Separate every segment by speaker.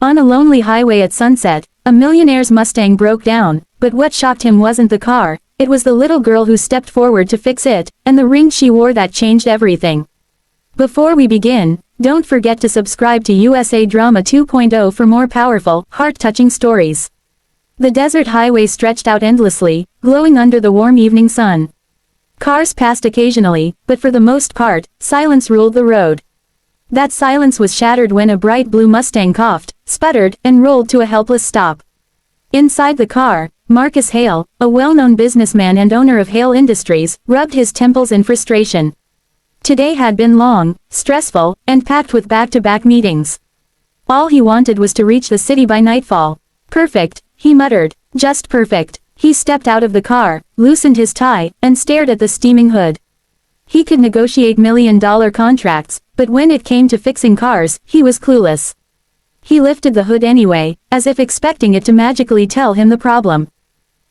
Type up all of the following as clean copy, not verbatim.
Speaker 1: On a lonely highway at sunset, a millionaire's Mustang broke down, but what shocked him wasn't the car, it was the little girl who stepped forward to fix it, and the ring she wore that changed everything. Before we begin, don't forget to subscribe to USA Drama 2.0 for more powerful, heart-touching stories. The desert highway stretched out endlessly, glowing under the warm evening sun. Cars passed occasionally, but for the most part, silence ruled the road. That silence was shattered when a bright blue Mustang coughed, sputtered, and rolled to a helpless stop. Inside the car, Marcus Hale, a well-known businessman and owner of Hale Industries, rubbed his temples in frustration. Today had been long, stressful, and packed with back-to-back meetings. All he wanted was to reach the city by nightfall. Perfect, he muttered, just perfect. He stepped out of the car, loosened his tie, and stared at the steaming hood. He could negotiate million-dollar contracts, but when it came to fixing cars, he was clueless. He lifted the hood anyway, as if expecting it to magically tell him the problem.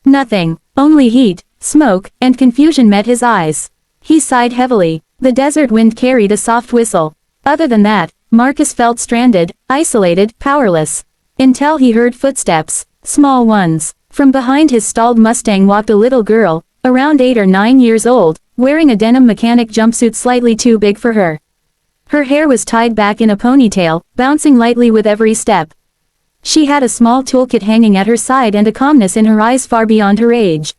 Speaker 1: Nothing, only heat, smoke, and confusion met his eyes. He sighed heavily. The desert wind carried a soft whistle. Other than that, Marcus felt stranded, isolated, powerless. Until he heard footsteps, small ones. From behind his stalled Mustang walked a little girl, around 8 or 9 years old, wearing a denim mechanic jumpsuit slightly too big for her. Her hair was tied back in a ponytail, bouncing lightly with every step. She had a small toolkit hanging at her side and a calmness in her eyes far beyond her age.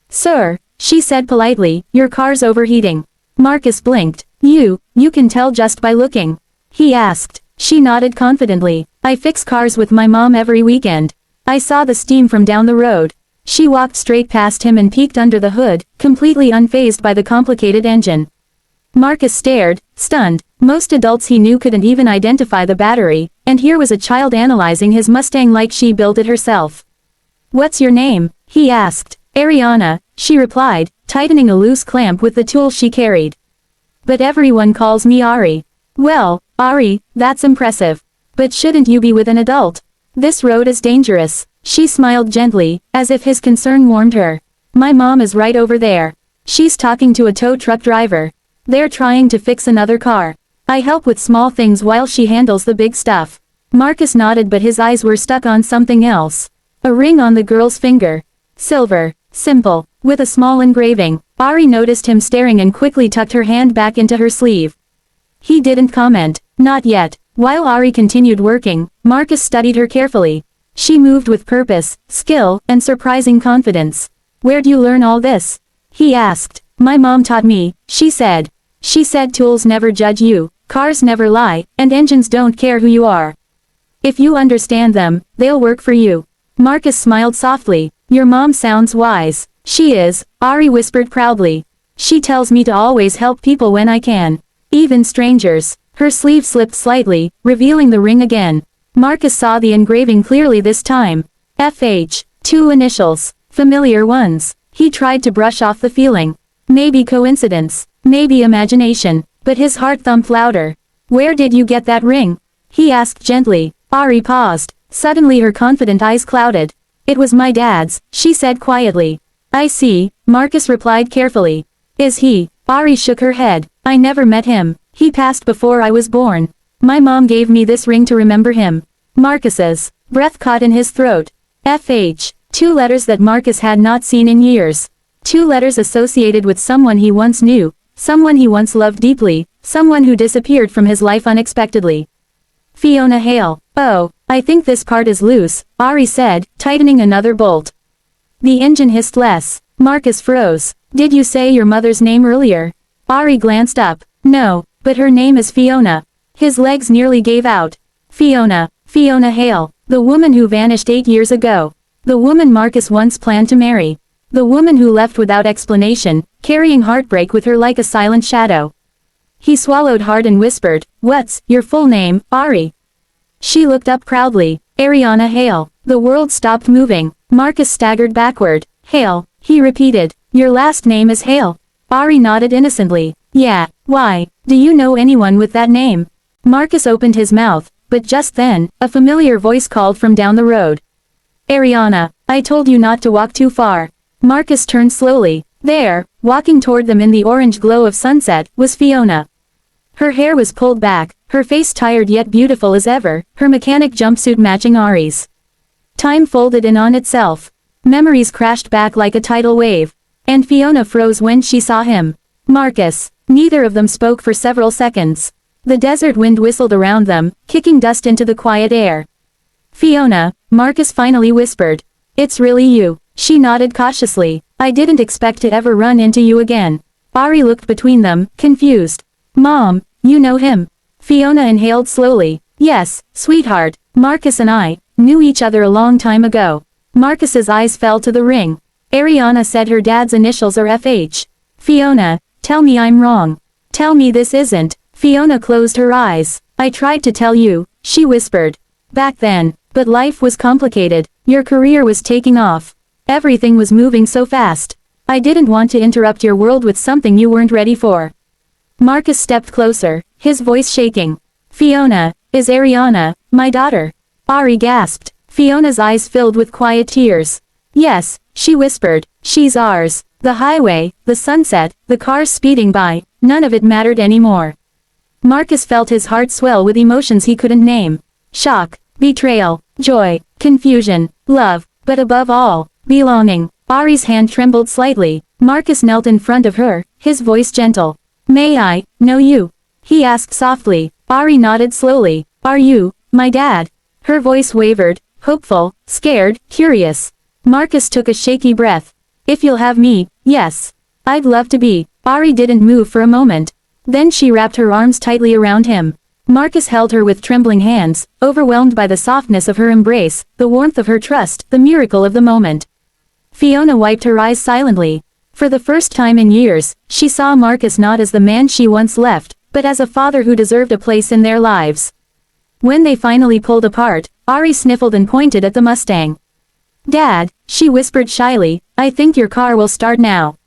Speaker 1: "Sir," she said politely, "your car's overheating." Marcus blinked. You can tell just by looking?" he asked. She nodded confidently. "I fix cars with my mom every weekend. I saw the steam from down the road." She walked straight past him and peeked under the hood, completely unfazed by the complicated engine. Marcus stared, stunned. Most adults he knew couldn't even identify the battery, and here was a child analyzing his Mustang like she built it herself. "What's your name?" he asked. "Ariana," she replied, tightening a loose clamp with the tool she carried. "But everyone calls me Ari." "Well, Ari, that's impressive. But shouldn't you be with an adult? This road is dangerous." She smiled gently, as if his concern warmed her. "My mom is right over there. She's talking to a tow truck driver. They're trying to fix another car. I help with small things while she handles the big stuff." Marcus nodded, but his eyes were stuck on something else. A ring on the girl's finger. Silver, simple, with a small engraving. Ari noticed him staring and quickly tucked her hand back into her sleeve. He didn't comment. Not yet. While Ari continued working, Marcus studied her carefully. She moved with purpose, skill, and surprising confidence. "Where'd you learn all this?" he asked. "My mom taught me," she said. "She said tools never judge you, cars never lie, and engines don't care who you are. If you understand them, they'll work for you." Marcus smiled softly. "Your mom sounds wise." "She is," Ari whispered proudly. "She tells me to always help people when I can. Even strangers." Her sleeve slipped slightly, revealing the ring again. Marcus saw the engraving clearly this time. FH, 2 initials, familiar ones. He tried to brush off the feeling. Maybe coincidence, maybe imagination, but his heart thumped louder. "Where did you get that ring?" he asked gently. Ari paused. Suddenly her confident eyes clouded. "It was my dad's," she said quietly. "I see," Marcus replied carefully. "Is he?" Ari shook her head. "I never met him. He passed before I was born. My mom gave me this ring to remember him." Marcus's breath caught in his throat. FH, 2 letters that Marcus had not seen in years. 2 letters associated with someone he once knew, someone he once loved deeply, someone who disappeared from his life unexpectedly. Fiona Hale. "Oh, I think this part is loose," Ari said, tightening another bolt. The engine hissed less. Marcus froze. "Did you say your mother's name earlier?" Ari glanced up. "No, but her name is Fiona." His legs nearly gave out. Fiona Hale, the woman who vanished 8 years ago. The woman Marcus once planned to marry. The woman who left without explanation, carrying heartbreak with her like a silent shadow. He swallowed hard and whispered, "What's your full name, Ari?" She looked up proudly. "Ariana Hale." The world stopped moving. Marcus staggered backward. "Hale," he repeated. "Your last name is Hale?" Ari nodded innocently. "Yeah, why? Do you know anyone with that name?" Marcus opened his mouth, but just then, a familiar voice called from down the road. "Ariana, I told you not to walk too far." Marcus turned slowly. There, walking toward them in the orange glow of sunset, was Fiona. Her hair was pulled back, her face tired yet beautiful as ever, her mechanic jumpsuit matching Ari's. Time folded in on itself. Memories crashed back like a tidal wave. And Fiona froze when she saw him. Marcus. Neither of them spoke for several seconds. The desert wind whistled around them, kicking dust into the quiet air. Fiona, Marcus finally whispered. It's really you. She nodded cautiously. I didn't expect to ever run into you again. Ari looked between them, confused. Mom, you know him. Fiona inhaled slowly. Yes, sweetheart, Marcus and I knew each other a long time ago. Marcus's eyes fell to the ring. Ariana said her dad's initials are FH. Fiona, tell me I'm wrong. Tell me this isn't. Fiona closed her eyes. I tried to tell you, she whispered. Back then, but life was complicated. Your career was taking off. Everything was moving so fast. I didn't want to interrupt your world with something you weren't ready for. Marcus stepped closer, his voice shaking. Fiona, is Ariana my daughter? Ari gasped. Fiona's eyes filled with quiet tears. Yes, she whispered, she's ours. The highway, the sunset, the cars speeding by, none of it mattered anymore. Marcus felt his heart swell with emotions he couldn't name. Shock, betrayal, joy, confusion, love, but above all, belonging. Ari's hand trembled slightly. Marcus knelt in front of her, his voice gentle. May I know you? He asked softly. Ari nodded slowly. Are you my dad? Her voice wavered, hopeful, scared, curious. Marcus took a shaky breath. If you'll have me, yes. I'd love to be. Ari didn't move for a moment. Then she wrapped her arms tightly around him. Marcus held her with trembling hands, overwhelmed by the softness of her embrace, the warmth of her trust, the miracle of the moment. Fiona wiped her eyes silently. For the first time in years, she saw Marcus not as the man she once left, but as a father who deserved a place in their lives. When they finally pulled apart, Ari sniffled and pointed at the Mustang. Dad, she whispered shyly, I think your car will start now.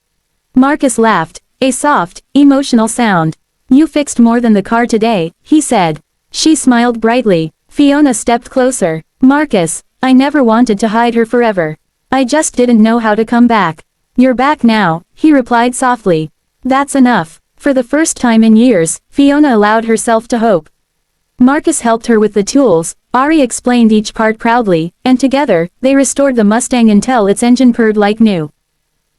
Speaker 1: Marcus laughed, a soft, emotional sound. You fixed more than the car today, he said. She smiled brightly. Fiona stepped closer. Marcus, I never wanted to hide her forever. I just didn't know how to come back. You're back now, he replied softly. That's enough. For the first time in years, Fiona allowed herself to hope. Marcus helped her with the tools, Ari explained each part proudly, and together, they restored the Mustang until its engine purred like new.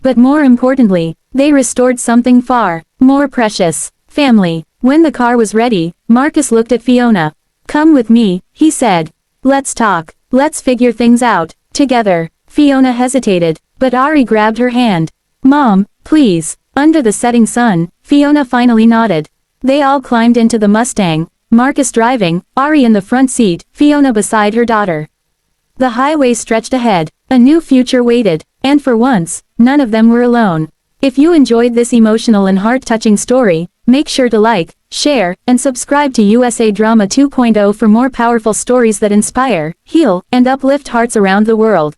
Speaker 1: But more importantly, they restored something far more precious. Family. When the car was ready, Marcus looked at Fiona. Come with me, he said. Let's talk. Let's figure things out, together. Fiona hesitated, but Ari grabbed her hand. Mom, please. Under the setting sun, Fiona finally nodded. They all climbed into the Mustang, Marcus driving, Ari in the front seat, Fiona beside her daughter. The highway stretched ahead. A new future waited, and for once, none of them were alone. If you enjoyed this emotional and heart-touching story, make sure to like, share, and subscribe to USA Drama 2.0 for more powerful stories that inspire, heal, and uplift hearts around the world.